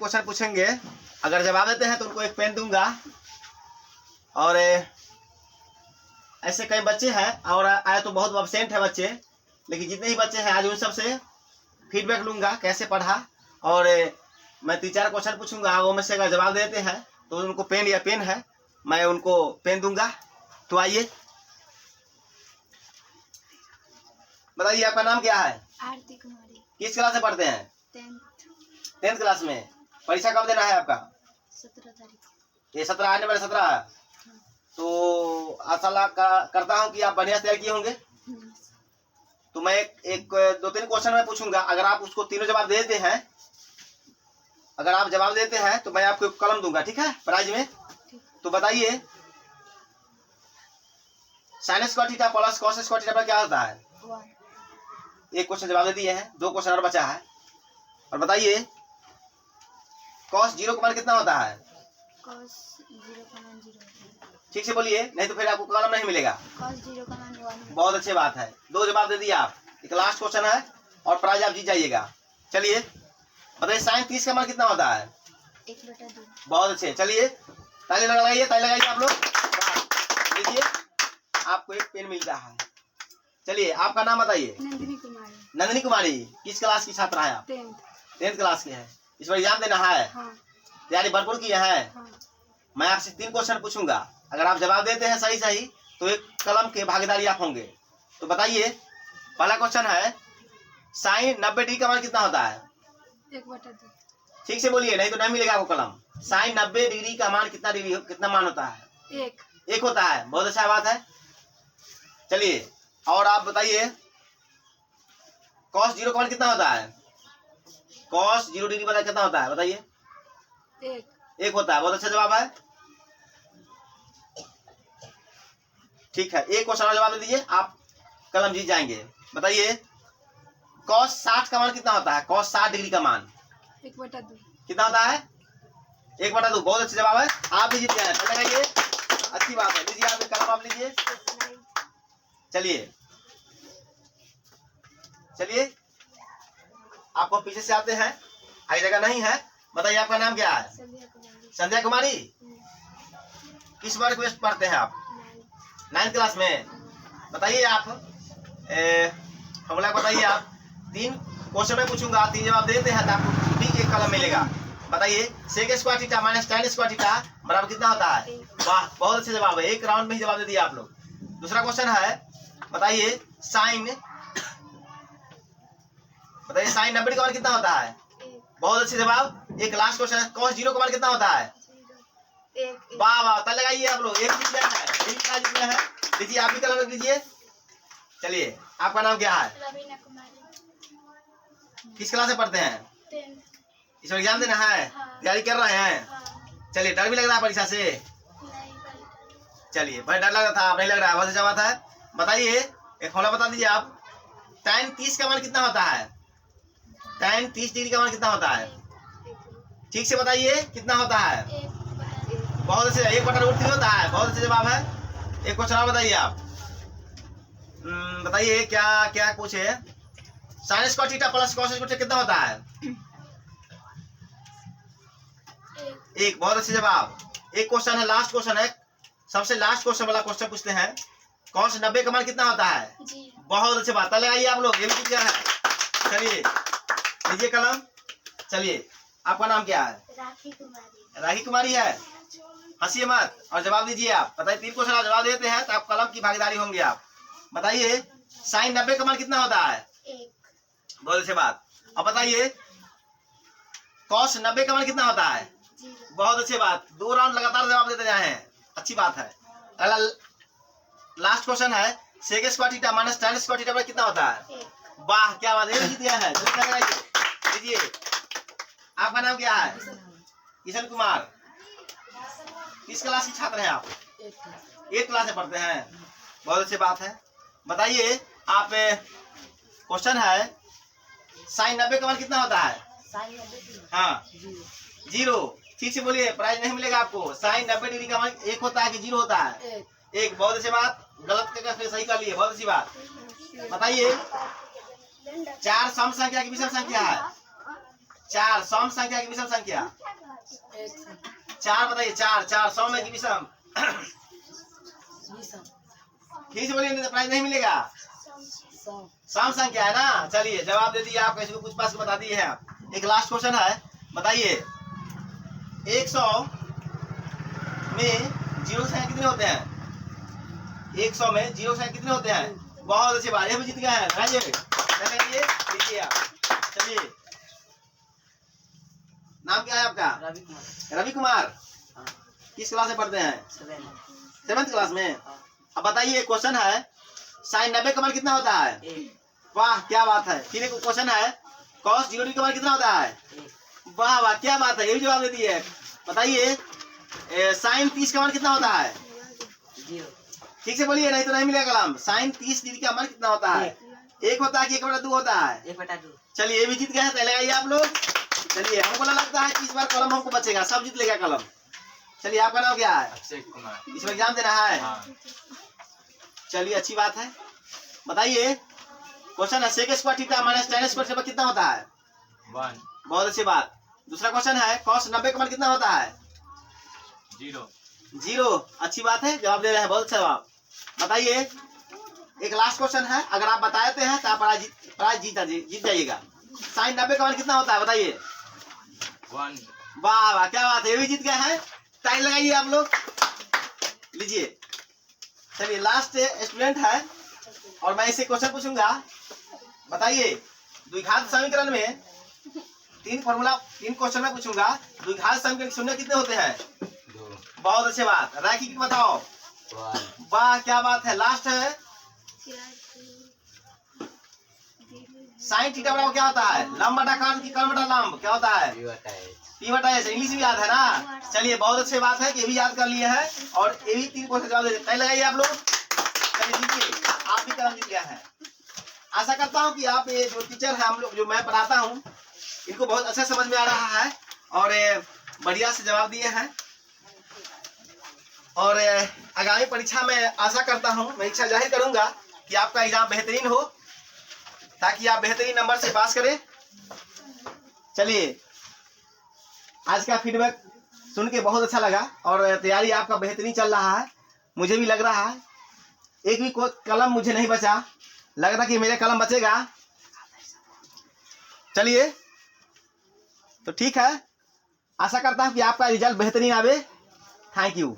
Question पूछेंगे, अगर जवाब देते हैं तो उनको एक पेन दूंगा। और ऐसे कई बच्चे हैं और आए तो बहुत एब्सेंट है बच्चे, लेकिन जितने ही बच्चे हैं आज उन सब से फीडबैक लूंगा कैसे पढ़ा। और मैं 3-4 क्वेश्चन पूछूंगा, वो में से अगर जवाब देते हैं तो उनको पेन या पेन है मैं उनको पेन दूंगा। तो आइए बताइए आपका नाम क्या है? आरती कुमारी। किस क्लास से पढ़ते हैं? 10th क्लास में। परीक्षा कब देना है आपका? 17 तारीख। ये 17 आने वाले 17 है। तो आशा करता हूँ कि आप बढ़िया से तैयार किए होंगे। तो मैं एक 2-3 क्वेश्चन में पूछूंगा, अगर आप उसको तीनों जवाब देते हैं, अगर आप जवाब देते हैं तो मैं आपको कलम दूंगा, ठीक है, प्राइज में। तो बताइए sin square theta plus cos square theta पर क्या होता है? 1। एक क्वेश्चन जवाब दे दिए हैं, 2 क्वेश्चन और बचा है। और बताइए cos 0 का मान कितना होता है? cos 0 का मान 0 है। ठीक से बोलिए, नहीं तो फिर आपको कलम नहीं मिलेगा। cos 0 का मान 1 है। बहुत अच्छी बात है, 2 जवाब दे दिया आप। एक लास्ट क्वेश्चन है और प्राइज आप जीत जाइएगा। चलिए बताइए sin 30 का मान कितना होता है? 1/2। बहुत अच्छे, चलिए ताली लगाइए, ताली लगाइए आप लोग। लीजिए आपको एक पेन मिलता है। चलिए आपका नाम बताइए। नंदिनी कुमारी। नंदिनी कुमारी, किस क्लास की छात्रा है आप? 10th क्लास की है। इस बार एग्जाम देना है? हाँ। तैयारी भरपूर की है? हाँ। मैं आपसे 3 क्वेश्चन पूछूंगा, अगर आप जवाब देते हैं सही सही तो एक कलम के भागीदारी आप होंगे। तो बताइए पहला क्वेश्चन है, sin 90 डिग्री का मान कितना होता है? 1/2। ठीक से बोलिए, नहीं तो नहीं मिलेगा आपको कलम। sin 90 डिग्री का मान कितना मान होता है? 1 होता है। बहुत अच्छा बात है। चलिए और आप बताइए cos 0 का मान कितना होता है? cos 0 डिग्री पता कितना होता है? बताइए। 1 होता है। बहुत अच्छा जवाब है। ठीक है, एक क्वेश्चन और जवाब दे दीजिए, आप कलम जीत जाएंगे। बताइए cos 60 का मान कितना होता है? cos 60 डिग्री का मान 1/2। कितना होता है? 1/2। बहुत अच्छा जवाब है, आप भी जीत गए। लगाइए, अच्छी बात है। लीजिए आप कलम आप लीजिए। चलिए चलिए आपको पीछे से आते हैं, आगे जगह नहीं है। बताइए आपका नाम क्या है? संध्या कुमारी। किस बार क्वेश्चन पढ़ते हैं आप? 9th क्लास में। बताइए आप फॉर्मूला बताइए। आप 3 क्वेश्चन में पूछूंगा, 3 जवाब देते हैं तो आपको ठीक एक कलम मिलेगा। बताइए sec square theta minus tan square theta बराबर कितना होता है? वाह, बहुत अच्छे जवाब है, एक राउंड में ही जवाब दे दिया आप लोग। दूसरा क्वेश्चन है, बताइए sin 90 का मान कितना होता है? बहुत अच्छे जवाब। एक लास्ट क्वेश्चन है, cos 0 का मान कितना होता है? 1। वाह वाह, तब लगाइए आप लोग। एक जीत गया है, एक जीत गया है। लीजिए आप भी कलम रख लीजिए। चलिए आपका नाम क्या है? रवीना कुमारी। किस क्लास में पढ़ते हैं? 10th। इस बार एग्जाम देना है? हाँ। तैयारी कर रहे हैं? हाँ। चलिए, डर भी लग रहा है परीक्षा से? नहीं। चलिए, भाई डर लग रहा था, अब नहीं लग रहा है, बहुत अच्छा बात है। बताइए एक फॉर्मूला बता दीजिए आप, tan 30 का मान कितना होता है? tan 30 डिग्री का मान कितना होता है? ठीक से बताइए कितना होता है? 1/2। बहुत अच्छे, 1/√3 होता है। बहुत अच्छे जवाब है। एक क्वेश्चन और बताइए आप। बताइए क्या क्या पूछे? sin square theta plus cos square theta कितना होता है? 1। बहुत अच्छे जवाब। एक क्वेश्चन है, लास्ट क्वेश्चन है, सबसे लास्ट क्वेश्चन वाला क्वेश्चन पूछते हैं, cos 90 का मान कितना होता है? बहुत अच्छी बात है, लगाइए आप लोग, ये भी पूछ गया है। चलिए लीजिए कलम। चलिए आपका नाम क्या है? राखी कुमारी। राखी कुमारी है। हंसिए मत और जवाब दीजिए आप। बताइए 3 क्वेश्चन आप जवाब देते हैं तो आप कलम की भागीदारी होंगे आप। बताइए sin 90 का मान कितना होता है? 1। बहुत अच्छी बात। अब बताइए cos 90 का मान कितना होता है? 0। बहुत अच्छी बात, 2 राउंड लगातार जवाब देते जाए हैं, अच्छी बात है। अगला लास्ट क्वेश्चन है, sec square theta minus tan square theta कितना होता है? 1। वाह क्या बात है, जीत गया है। लीजिए आपका नाम क्या है? किशन कुमार। किस क्लास की छात्र हैं आप? 8th क्लास में पढ़ते हैं। बहुत अच्छी बात है। बताइए आप, क्वेश्चन है sin 90 का मान कितना होता है? हाँ 0। ठीक से बोलिए, प्राइज नहीं मिलेगा आपको। sin 90 डिग्री का मान 1 होता है कि 0 होता है? 1। बहुत अच्छी बात, गलत करके सही कर लिए, बहुत अच्छी बात। बताइए 4 सम संख्या की विषम संख्या है? 4 सम संख्या की विषम संख्या। 4 बताइए, 4 4 सम है कि विषम? ठीक से बोलिए, नहीं तो प्राइज नहीं मिलेगा। सम संख्या है ना। चलिए जवाब दे दिए आप, कैसे को कुछ पास बता दिए हैं आप। एक लास्ट क्वेश्चन है, बताइए 100 में जीरो संख्या कितने होते हैं? 100 में जीरो संख्या कितने होते हैं? बहुत अच्छी बात, ये भी जीत गए हैं। लीजिए आप। चलिए, नाम क्या है आपका? रवि कुमार। रवि कुमार, किस क्लास में पढ़ते हैं? 7th क्लास में। अब बताइए, क्वेश्चन है sin 90 का मान कितना होता है? वाह क्या बात है। फिर एक क्वेश्चन है cos 0 का मान कितना होता है? वाह वाह क्या बात है, ये भी जवाब दे दिए। बताइए sin 30 का मान कितना होता है? ठीक से बोलिए, नहीं तो नहीं मिलेगा कलम। sin 30 डिग्री का मान कितना होता है? 1 होता है कि 1/2 होता है? 1/2। चलिए ये भी जीत गए हैं, लगाइए आप लोग। चलिए, हमको लगता है कि इस बार कलम हमको बचेगा, सब जीत लेगा कलम। चलिए, आपका नाम क्या है? अक्षय कुमार। इसमें एग्जाम देना है? हाँ। चलिए अच्छी बात है। बताइए, क्वेश्चन है sec square theta minus tan square theta कितना होता है? 1। बहुत अच्छी बात। दूसरा क्वेश्चन है cos 90 का मान कितना होता है? 0। अच्छी बात है, जवाब दे रहे हैं, बहुत अच्छा जवाब। बताइए, एक लास्ट क्वेश्चन है, अगर आप बताते हैं तो आप प्राइज जीत जाइएगा। sin 90 का मान कितना होता है? बताइए। 1। वाह वाह क्या बात है, ये भी जीत गए हैं। टाइम लगाइए आप लोग। लीजिए। चलिए, लास्ट स्टूडेंट है और मैं इसे क्वेश्चन पूछूंगा। बताइए, द्विघात समीकरण में 3 क्वेश्चन में पूछूंगा। द्विघात समीकरण शून्य कितने होते हैं? 2। बहुत अच्छी बात। रैखिक बताओ। 1। वाह क्या बात है। लास्ट है साइन थीटा बराबर क्या होता है? लंब बटा कर्ण की कर्ण बटा लंब क्या होता है? P बटा S। इंग्लिश भी याद है ना। चलिए बहुत अच्छी बात है कि ये भी याद कर लिए हैं और ये भी 3 क्वेश्चन जवाब दे देते हैं। लगाइए आप लोग। चलिए जीतिए, आप भी कलम जीत गया है। आशा करता हूँ कि आप ये जो टीचर है, हम लोग जो मैं पढ़ाता हूँ, इनको बहुत अच्छा समझ में आ रहा है और बढ़िया से जवाब दिए हैं। और आगामी परीक्षा में आशा करता हूँ, मैं इच्छा जाहिर करूंगा कि आपका एग्जाम बेहतरीन हो, ताकि आप बेहतरीन नंबर से पास करें। चलिए, आज का फीडबैक सुन के बहुत अच्छा लगा और तैयारी आपका बेहतरीन चल रहा है, मुझे भी लग रहा है। एक भी कलम मुझे नहीं बचा, लग रहा कि मेरे कलम बचेगा। चलिए, तो ठीक है, आशा करता हूँ कि आपका रिजल्ट बेहतरीन आवे। Thank you.